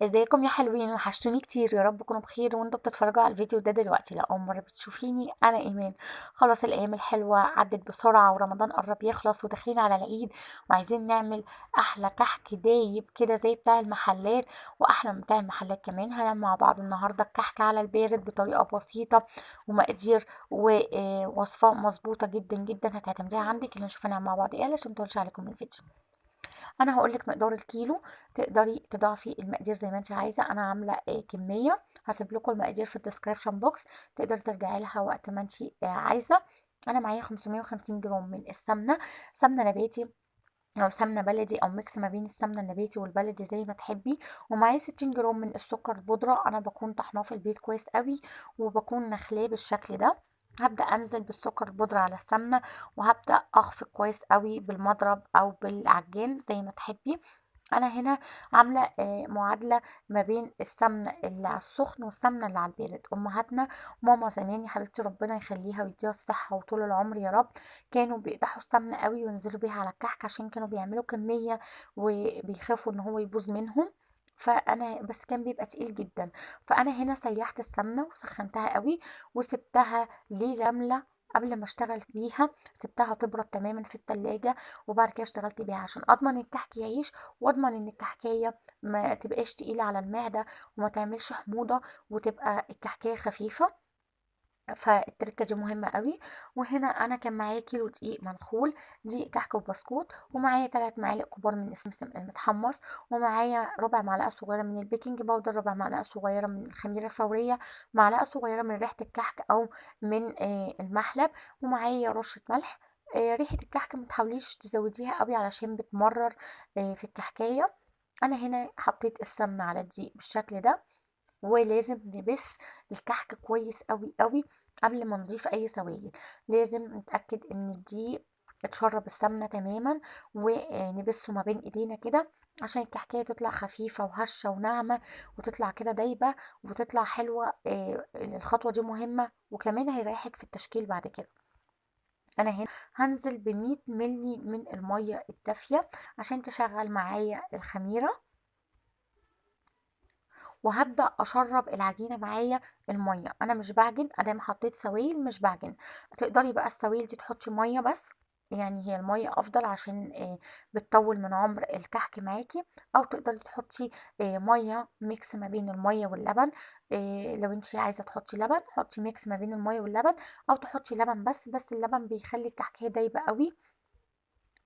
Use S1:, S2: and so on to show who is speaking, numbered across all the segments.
S1: ازيكم يا حلوين؟ وحشتوني كتير. يا رب تكونوا بخير وانتوا بتتفرجوا على الفيديو ده دلوقتي. لو اول مره بتشوفيني، انا ايمان. خلاص الايام الحلوه عدت بسرعه ورمضان قرب يخلص وداخلين على العيد، وعايزين نعمل احلى كحك دايب كده زي بتاع المحلات، واحلى من بتاع المحلات كمان. هنعمل مع بعض النهارده الكحك على البارد بطريقه بسيطه ومقادير ووصفه مظبوطه جدا جدا هتعتمديها عندك. اللي نشوف هنعمل مع بعض ايه علشان متقولش عليكم من الفيديو. انا هقول لك مقدار الكيلو، تقدري تضاعفي المقادير زي ما انت عايزه. انا عامله كميه، هسيب لكم المقادير في الديسكريبشن بوكس، تقدري ترجعي لها وقت ما انت عايزه. انا معايا 550 جرام من السمنه، سمنه نباتي او سمنه بلدي او ميكس ما بين السمنه النباتي والبلدي زي ما تحبي. ومعايا 60 جرام من السكر البودره، انا بكون طحناه في البيت كويس قوي وبكون نخلاه بالشكل ده. هبدأ أنزل بالسكر البودرة على السمنة، وهبدأ أخفق كويس قوي بالمضرب أو بالعجان زي ما تحبي. انا هنا عامله معادله ما بين السمنه اللي على السخن والسمنه اللي على البارد. امهاتنا، ماما زمان يا حبيبتي ربنا يخليها ويديها الصحه وطول العمر يا رب، كانوا بيقدحوا السمنه قوي وينزلوا بيها على الكحك عشان كانوا بيعملوا كميه وبيخافوا ان هو يبوظ منهم. فانا بس كان بيبقى تقيل جدا. فانا هنا سيحت السمنه وسخنتها قوي وسبتها ليله كامله قبل ما اشتغل بيها. سبتها تبرد تماما في التلاجة، وبعد كده اشتغلت بيها عشان اضمن الكحك يعيش، واضمن ان الكحكايه ما تبقاش تقيله على المعده وما تعملش حموضه، وتبقى الكحكايه خفيفه. فالتركه دي مهمه قوي. وهنا انا كان معايا كيلو دقيق منخول، دقيق كحك وبسكوت، ومعايا 3 معالق كبار من السمسم المتحمص، ومعايا ربع معلقه صغيره من البيكنج باودر، ربع معلقه صغيره من الخميره الفوريه، معلقه صغيره من ريحه الكحك او من المحلب، ومعايا رشه ملح. ريحه الكحك متحاوليش تزوديها قوي علشان بتمرر في الكحكايه. انا هنا حطيت السمنه على الدقيق بالشكل ده، ولازم نبس الكحك كويس قوي قوي قبل ما نضيف اي سوائل. لازم نتاكد ان الدقيق اتشرب السمنه تماما، ونبسه ما بين ايدينا كده عشان الكحكايه تطلع خفيفه وهشه وناعمه، وتطلع كده دايبه وتطلع حلوه. الخطوه دي مهمه وكمان هيريحك في التشكيل بعد كده. انا هنا هنزل ب100 ملي من الميه الدافيه عشان تشغل معايا الخميره، وهبدأ أشرب العجينة معايا المية. أنا مش بعجن، أدام حطيت سوائل مش بعجن. تقدري بقى السوائل دي تحطي مية بس، يعني هي المية أفضل عشان بتطول من عمر الكحك معاكي. أو تقدري تحطي مية ميكس ما بين المية واللبن. لو انتي عايزة تحطي لبن حطي ميكس ما بين المية واللبن، أو تحطي لبن بس اللبن بيخلي الكحكة دايبة قوي.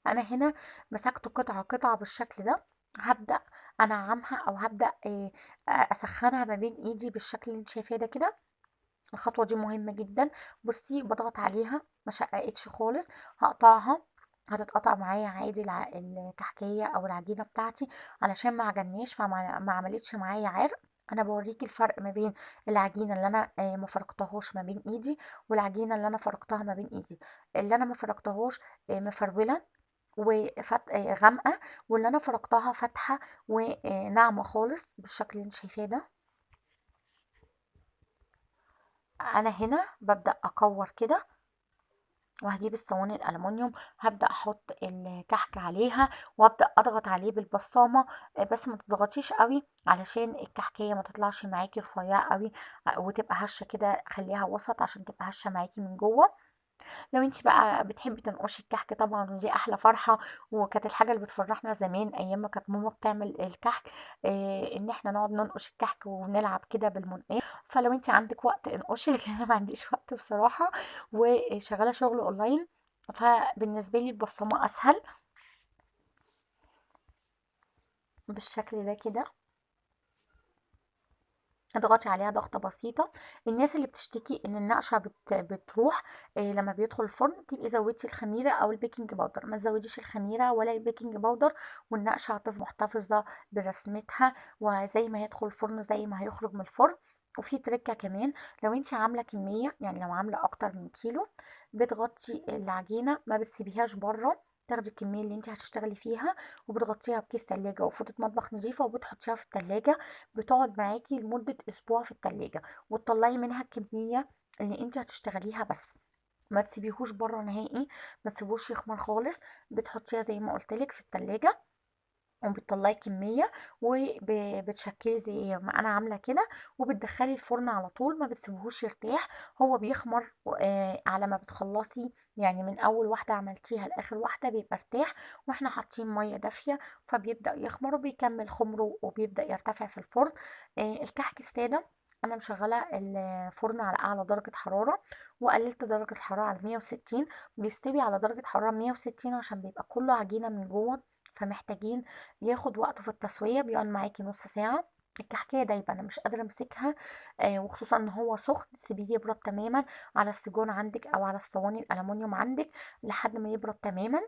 S1: انا هنا مسكته قطعة قطعة بالشكل ده. هبدأ انعمها او هبدأ اسخنها ما بين ايدي بالشكل اللي انت شايفاه ده كده. الخطوة دي مهمة جدا. بصي بضغط عليها ما شققتش خالص، هقطعها. هتتقطع معايا عادي الكحكية او العجينة بتاعتي علشان ما عجناش فما عملتش معايا عرق. انا بوريكي الفرق ما بين العجينه اللي انا ما فرقتهاش ما بين ايدي، والعجينه اللي انا فرقتها ما بين ايدي. اللي انا ما فرقتهاش مفروله غامقة، واللي انا فرقتها فاتحة وناعمة خالص بالشكل اللي انت شايفاه ده. انا هنا ببدأ اكور كده، وهجيب الصواني الالومنيوم، هبدأ احط الكحك عليها وابدأ اضغط عليه بالبصامة. بس ما تضغطيش قوي علشان الكحكية ما تطلعش معاكي رفيعة قوي، وتبقى هشة كده. خليها وسط عشان تبقى هشة معاكي من جوه. لو انت بقى بتحبي تنقشي الكحك طبعا ودي احلى فرحة، وكانت الحاجة اللي بتفرحنا زمان ايام ما كانت ماما بتعمل الكحك، ان احنا نقعد ننقش الكحك ونلعب كده بالمنقاش. فلو انت عندك وقت انقشي، لكن انا ما عنديش وقت بصراحة وشغالة شغل اونلاين، فبالنسبة لي البصمة اسهل بالشكل ده كده. اضغطي عليها ضغطة بسيطة. الناس اللي بتشتكي ان النقشة بتروح لما بيدخل الفرن، تبقي زودتي الخميرة او البيكنج باودر. ما تزوديش الخميرة ولا البيكنج باودر، والنقشة هتفضل محتفظة برسمتها، وزي ما هيدخل الفرن زي ما هيخرج من الفرن. وفي تركة كمان، لو انت عاملة كمية يعني لو عاملة اكتر من كيلو، بتغطي العجينة ما بتسيبيهاش بره، تاخدي الكمية اللي انت هتشتغلي فيها وبتغطيها بكيس تلاجة وفوطة مطبخ نظيفة وبتحطيها في التلاجة. بتقعد معاكي لمدة أسبوع في التلاجة، وتطلعي منها الكمية اللي انت هتشتغليها بس. ما تسيبيهوش بره نهائي، ما تسيبوش يخمر خالص. بتحطيها زي ما قلتلك في التلاجة. وبتطلعي كمية وبتشكلي زي ما انا عاملة كده، وبتدخلي الفرن على طول، ما بتسيبهوش يرتاح. هو بيخمر على ما بتخلصي، يعني من اول واحدة عملتيها لاخر واحدة بيبقى ارتاح، واحنا حاطين مية دافية، فبيبدأ يخمر وبيكمل خمره وبيبدأ يرتفع في الفرن. الكحك السادة انا مشغله الفرن على اعلى درجه حراره، وقللت درجه الحراره على 160. بيستوي على درجه حراره 160 عشان بيبقى كله عجينه من جوه، فمحتاجين ياخد وقته في التسوية، بيقعد معاكي نص ساعة. الكحكاية دايبة انا مش قادرة امسكها، وخصوصا ان هو سخن، سيبيه يبرد تماما على السيجون عندك او على الصواني الالومنيوم عندك لحد ما يبرد تماما.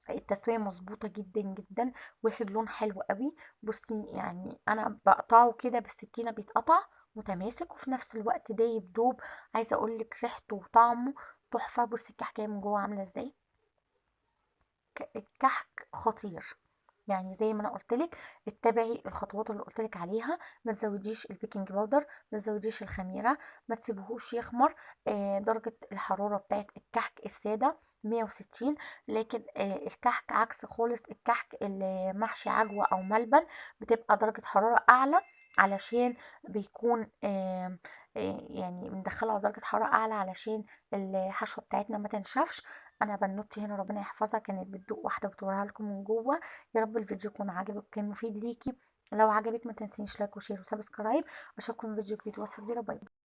S1: التسوية مظبوطة جدا جدا، واخد لون حلو قوي. بصي يعني انا بقطعه كده بالسكينة بيتقطع متماسك، وفي نفس الوقت دايب دوب. عايزة اقولك ريحته وطعمه تحفة. بصي الكحكاية من جوه عاملة ازاي، الكحك خطير. يعني زي ما انا قلتلك، اتبعي الخطوات اللي قلتلك عليها. ما تزوديش البيكنج باودر، ما تزوديش الخميره، ما تسيبهوش يخمر. درجه الحراره بتاعت الكحك الساده 160. لكن الكحك عكس خالص، الكحك اللي محشي عجوه او ملبن بتبقى درجه حراره اعلى، علشان بيكون يعني مدخله على درجه حراره اعلى علشان الحشوه بتاعتنا ما تنشفش. انا بنوتي هنا ربنا يحفظها كانت بتدوق واحده بتوريها لكم من جوه. يا رب الفيديو يكون عجبك وكان مفيد ليكي. لو عجبك ما تنسينيش لايك وشير وسبسكرايب. اشوفكم في فيديو جديد وصف جديد. باي.